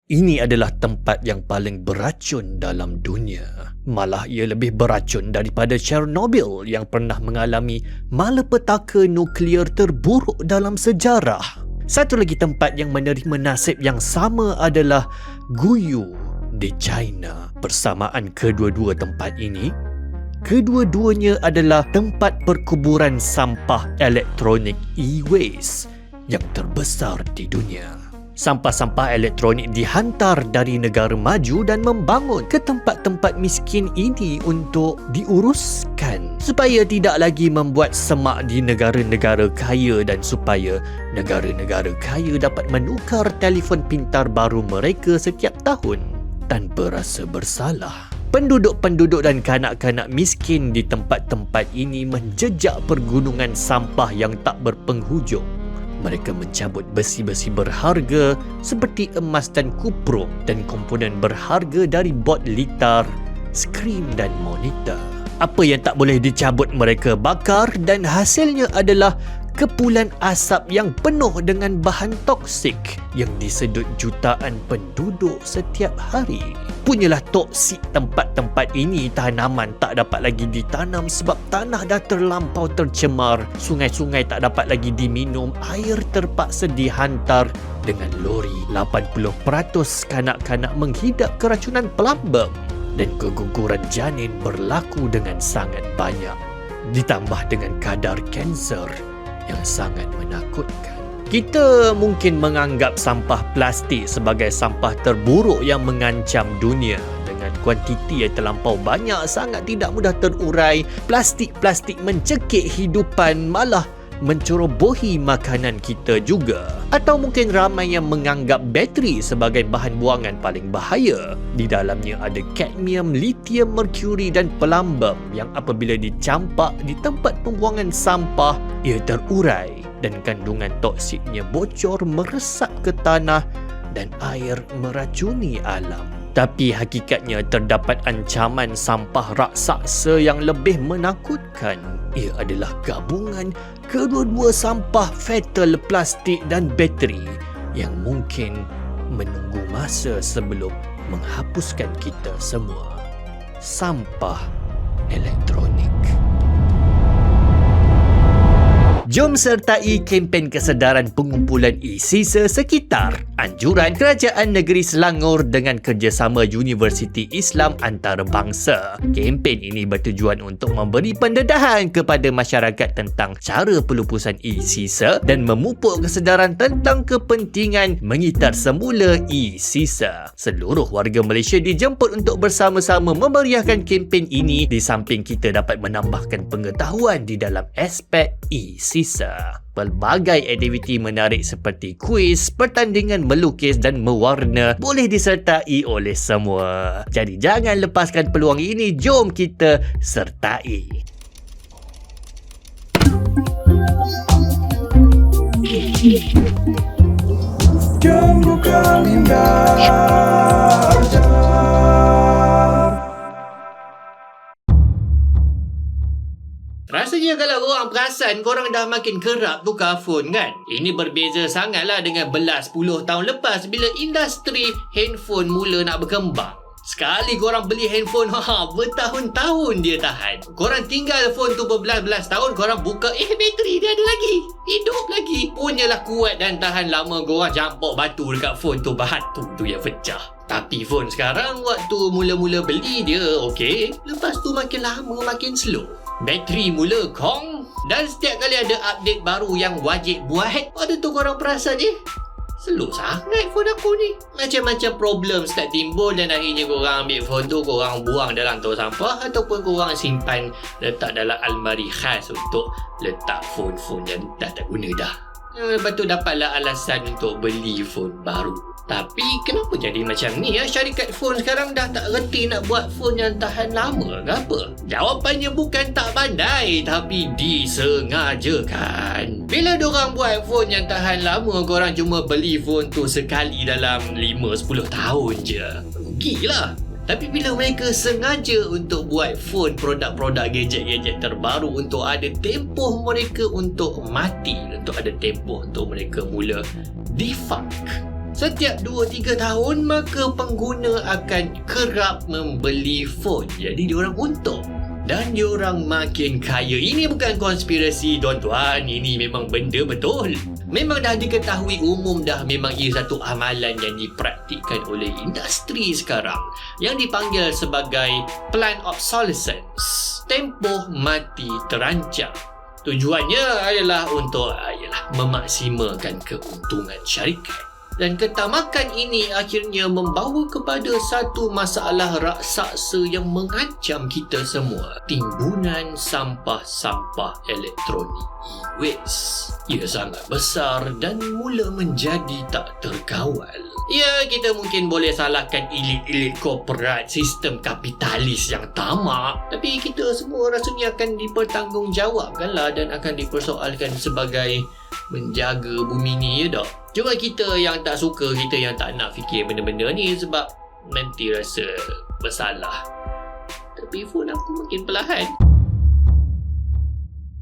Ini adalah tempat yang paling beracun dalam dunia. Malah ia lebih beracun daripada Chernobyl yang pernah mengalami malapetaka nuklear terburuk dalam sejarah. Satu lagi tempat yang menerima nasib yang sama adalah Guyu di China. Persamaan kedua-dua tempat ini, kedua-duanya adalah tempat perkuburan sampah elektronik e-waste yang terbesar di dunia. Sampah-sampah elektronik dihantar dari negara maju dan membangun ke tempat-tempat miskin ini untuk diuruskan supaya tidak lagi membuat semak di negara-negara kaya dan supaya negara-negara kaya dapat menukar telefon pintar baru mereka setiap tahun tanpa rasa bersalah. Penduduk-penduduk dan kanak-kanak miskin di tempat-tempat ini menjejak pergunungan sampah yang tak berpenghujung. Mereka mencabut besi-besi berharga seperti emas dan kuprum dan komponen berharga dari bot litar, skrin dan monitor. Apa yang tak boleh dicabut mereka bakar dan hasilnya adalah kepulan asap yang penuh dengan bahan toksik yang disedut jutaan penduduk setiap hari. Punyalah toksik tempat-tempat ini, tanaman tak dapat lagi ditanam sebab tanah dah terlampau tercemar, sungai-sungai tak dapat lagi diminum, air terpaksa dihantar dengan lori. 80% kanak-kanak menghidap keracunan plumbum dan keguguran janin berlaku dengan sangat banyak. Ditambah dengan kadar kanser yang sangat menakutkan. Kita mungkin menganggap sampah plastik sebagai sampah terburuk yang mengancam dunia. Dengan kuantiti yang terlampau banyak, sangat tidak mudah terurai. Plastik-plastik mencekik hidupan, malah mencerobohi makanan kita juga. Atau mungkin ramai yang menganggap bateri sebagai bahan buangan paling bahaya. Di dalamnya ada kadmium, lithium, merkuri dan plumbum yang apabila dicampak di tempat pembuangan sampah, ia terurai dan kandungan toksiknya bocor meresap ke tanah dan air meracuni alam. Tapi hakikatnya terdapat ancaman sampah raksasa yang lebih menakutkan. Ia adalah gabungan kedua-dua sampah fatal plastik dan bateri yang mungkin menunggu masa sebelum menghapuskan kita semua. Sampah elektronik. Jom sertai kempen kesedaran pengumpulan e-sisa sekitar. Anjuran Kerajaan Negeri Selangor dengan kerjasama Universiti Islam Antarabangsa. Kempen ini bertujuan untuk memberi pendedahan kepada masyarakat tentang cara pelupusan e-sisa dan memupuk kesedaran tentang kepentingan mengitar semula e-sisa. Seluruh warga Malaysia dijemput untuk bersama-sama memeriahkan kempen ini di samping kita dapat menambahkan pengetahuan di dalam aspek e-sisa. Pelbagai aktiviti menarik seperti kuis, pertandingan melukis dan mewarna boleh disertai oleh semua. Jadi jangan lepaskan peluang ini, jom kita sertai. Jom buka minda. Rasanya kalau korang perasan, korang dah makin kerap tukar phone kan? Ini berbeza sangatlah dengan belas 10 tahun lepas bila industri handphone mula nak berkembang. Sekali korang beli handphone, bertahun-tahun dia tahan. Korang tinggal phone tu berbelas-belas tahun, korang buka, bateri dia ada lagi. Hidup lagi. Punyalah kuat dan tahan lama. Korang jampok batu dekat phone tu, batu tu yang pecah. Tapi phone sekarang, waktu mula-mula beli dia okey. Lepas tu makin lama makin slow. Bateri mula kong. Dan setiap kali ada update baru yang wajib buat, ada tu korang perasan slow sangat phone aku ni. Macam-macam problem start timbul dan akhirnya korang ambil phone tu, korang buang dalam tong sampah ataupun korang simpan letak dalam almari khas untuk letak phone-phone yang dah tak guna dah. Lepas tu dapatlah alasan untuk beli phone baru. Tapi kenapa jadi macam ni syarikat phone sekarang dah tak reti nak buat phone yang tahan lama ke apa? Jawapannya bukan tak pandai, tapi disengajakan. Bila diorang buat phone yang tahan lama, korang cuma beli phone tu sekali dalam 5-10 tahun je. Rugilah. Tapi bila mereka sengaja untuk buat phone, produk-produk gadget-gadget terbaru untuk ada tempoh mereka untuk mati, untuk ada tempoh untuk mereka mula defunct. Setiap 2-3 tahun maka pengguna akan kerap membeli phone. Jadi diorang untung dan diorang makin kaya. Ini bukan konspirasi tuan-tuan, ini memang benda betul. Memang dah diketahui umum dah, memang ia satu amalan yang dipraktikkan oleh industri sekarang yang dipanggil sebagai planned obsolescence. Tempoh mati terancang. Tujuannya adalah untuk memaksimalkan keuntungan syarikat. Dan ketamakan ini akhirnya membawa kepada satu masalah raksasa yang mengancam kita semua. Timbunan sampah-sampah elektronik e-waste. Ia sangat besar dan mula menjadi tak terkawal. Ya, kita mungkin boleh salahkan elit-elit korporat sistem kapitalis yang tamak. Tapi kita semua rasanya akan dipertanggungjawabkanlah dan akan dipersoalkan sebagai menjaga bumi ni, ya tak? Cuma kita yang tak suka, kita yang tak nak fikir benda-benda ni sebab nanti rasa bersalah. Tapi phone aku makin perlahan.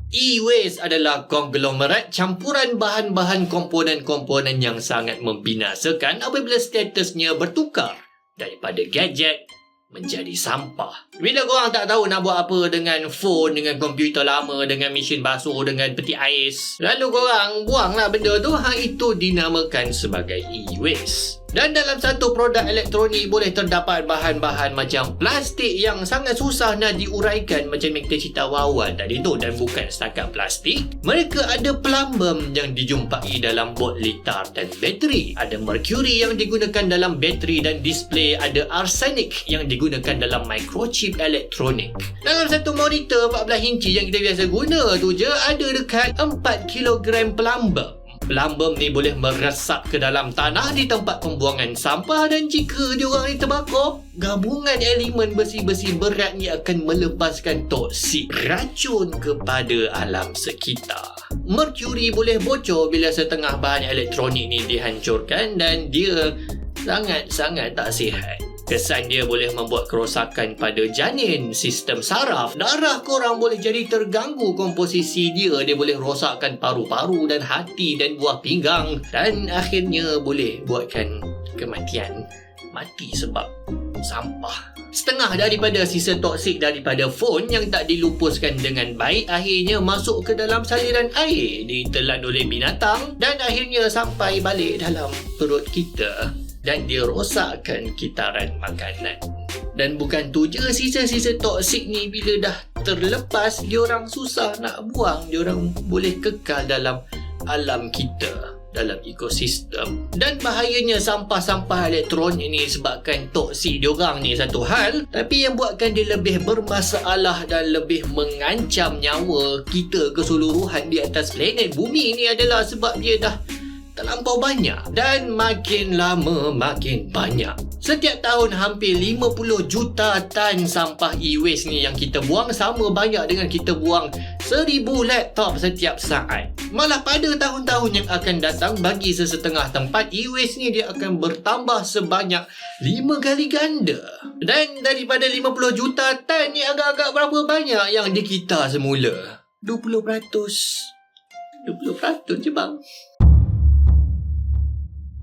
E-waste adalah konglomerat campuran bahan-bahan komponen-komponen yang sangat membinasakan apabila statusnya bertukar daripada gadget menjadi sampah. Bila korang tak tahu nak buat apa dengan phone, dengan komputer lama, dengan mesin basuh, dengan peti ais, lalu korang buanglah benda tu, itu dinamakan sebagai e-waste. Dan dalam satu produk elektronik boleh terdapat bahan-bahan macam plastik yang sangat susah nak diuraikan macam yang kita cerita awal tadi tu. Dan bukan setakat plastik, mereka ada plumbum yang dijumpai dalam bot litar dan bateri. Ada merkuri yang digunakan dalam bateri dan display. Ada arsenik yang digunakan dalam microchip elektronik. Dalam satu monitor 14 inci yang kita biasa guna tu je ada dekat 4 kilogram plumbum. Plumbum ni boleh meresap ke dalam tanah di tempat pembuangan sampah dan jika diorang ni terbakar, gabungan elemen besi-besi berat ni akan melepaskan toksik racun kepada alam sekitar. Merkuri boleh bocor bila setengah bahan elektronik ni dihancurkan dan dia sangat-sangat tak sihat. Kesan dia boleh membuat kerosakan pada janin, sistem saraf, darah korang boleh jadi terganggu komposisi dia. Dia boleh rosakkan paru-paru dan hati dan buah pinggang dan akhirnya boleh buatkan kematian. Mati sebab sampah. Setengah daripada sisa toksik daripada phone yang tak dilupuskan dengan baik akhirnya masuk ke dalam saliran air, ditelan oleh binatang dan akhirnya sampai balik dalam perut kita. Dan dia rosakkan kitaran makanan. Dan bukan tu je, sisa-sisa toksik ni bila dah terlepas, diorang susah nak buang. Diorang boleh kekal dalam alam kita, dalam ekosistem. Dan bahayanya sampah-sampah elektronik ni sebabkan toksik diorang ni satu hal, tapi yang buatkan dia lebih bermasalah dan lebih mengancam nyawa kita keseluruhan di atas planet bumi ni adalah sebab dia dah terlampau banyak dan makin lama makin banyak. Setiap tahun hampir 50 juta tan sampah e-waste ni yang kita buang, sama banyak dengan kita buang 1000 laptop setiap saat. Malah pada tahun-tahun yang akan datang, bagi sesetengah tempat, e-waste ni dia akan bertambah sebanyak 5 kali ganda. Dan daripada 50 juta tan ni agak-agak berapa banyak yang dikita semula? 20% je bang.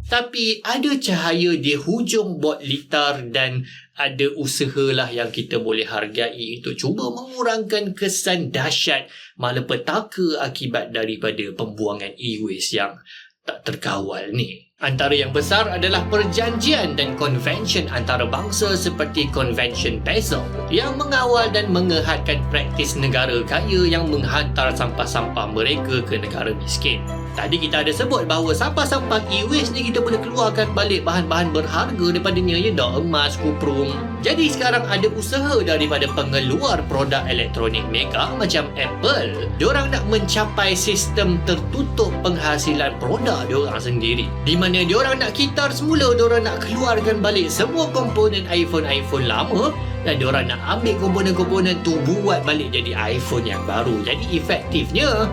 Tapi ada cahaya di hujung bot litar dan ada usahalah yang kita boleh hargai untuk cuba mengurangkan kesan dahsyat malapetaka akibat daripada pembuangan e-waste yang tak terkawal ni. Antara yang besar adalah perjanjian dan convention antarabangsa seperti Convention Basel yang mengawal dan mengehatkan praktis negara kaya yang menghantar sampah-sampah mereka ke negara miskin. Tadi kita ada sebut bahawa sampah-sampah e-waste ni kita boleh keluarkan balik bahan-bahan berharga daripadanya, ya tak? Emas, kuprum. Jadi sekarang ada usaha daripada pengeluar produk elektronik mega macam Apple. Diorang nak mencapai sistem tertutup penghasilan produk diorang sendiri, di mana diorang nak kitar semula, diorang nak keluarkan balik semua komponen iPhone lama dan diorang nak ambil komponen-komponen tu buat balik jadi iPhone yang baru. Jadi efektifnya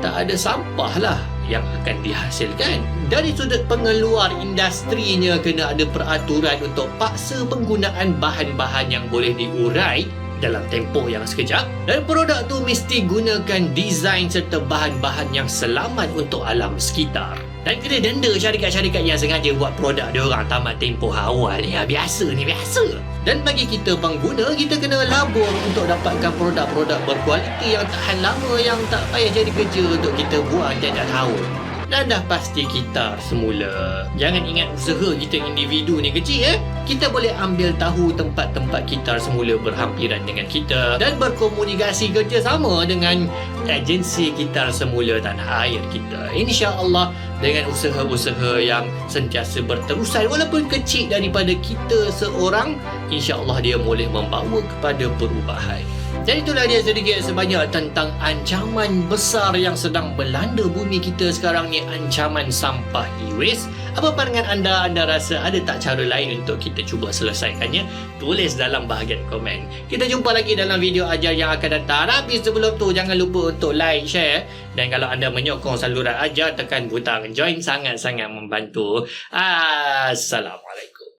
tak ada sampah lah yang akan dihasilkan. Dari sudut pengeluar industrinya, kena ada peraturan untuk paksa penggunaan bahan-bahan yang boleh diurai dalam tempoh yang sekejap, dan produk tu mesti gunakan desain serta bahan-bahan yang selamat untuk alam sekitar. Dan kena denda syarikat-syarikat yang sengaja buat produk diorang tamat tempoh awal ni. Biasa ni, biasa. Dan bagi kita pengguna, kita kena labur untuk dapatkan produk-produk berkualiti yang tahan lama, yang tak payah jadi kerja untuk kita buang tiap-tiap tahun. Dan dah pasti kitar semula. Jangan ingat usaha kita individu ni kecil. Kita boleh ambil tahu tempat-tempat kitar semula berhampiran dengan kita dan berkomunikasi kerjasama dengan agensi kitar semula tanah air kita. InsyaAllah dengan usaha-usaha yang sentiasa berterusan walaupun kecil daripada kita seorang, insyaAllah dia boleh membawa kepada perubahan. Dan itulah dia sedikit sebanyak tentang ancaman besar yang sedang melanda bumi kita sekarang ni, ancaman sampah e-waste. Apa pandangan anda? Anda rasa ada tak cara lain untuk kita cuba selesaikannya? Tulis dalam bahagian komen. Kita jumpa lagi dalam video ajar yang akan datang. Tapi sebelum tu, jangan lupa untuk like, share. Dan kalau anda menyokong saluran ajar, tekan butang join, sangat-sangat membantu. Assalamualaikum.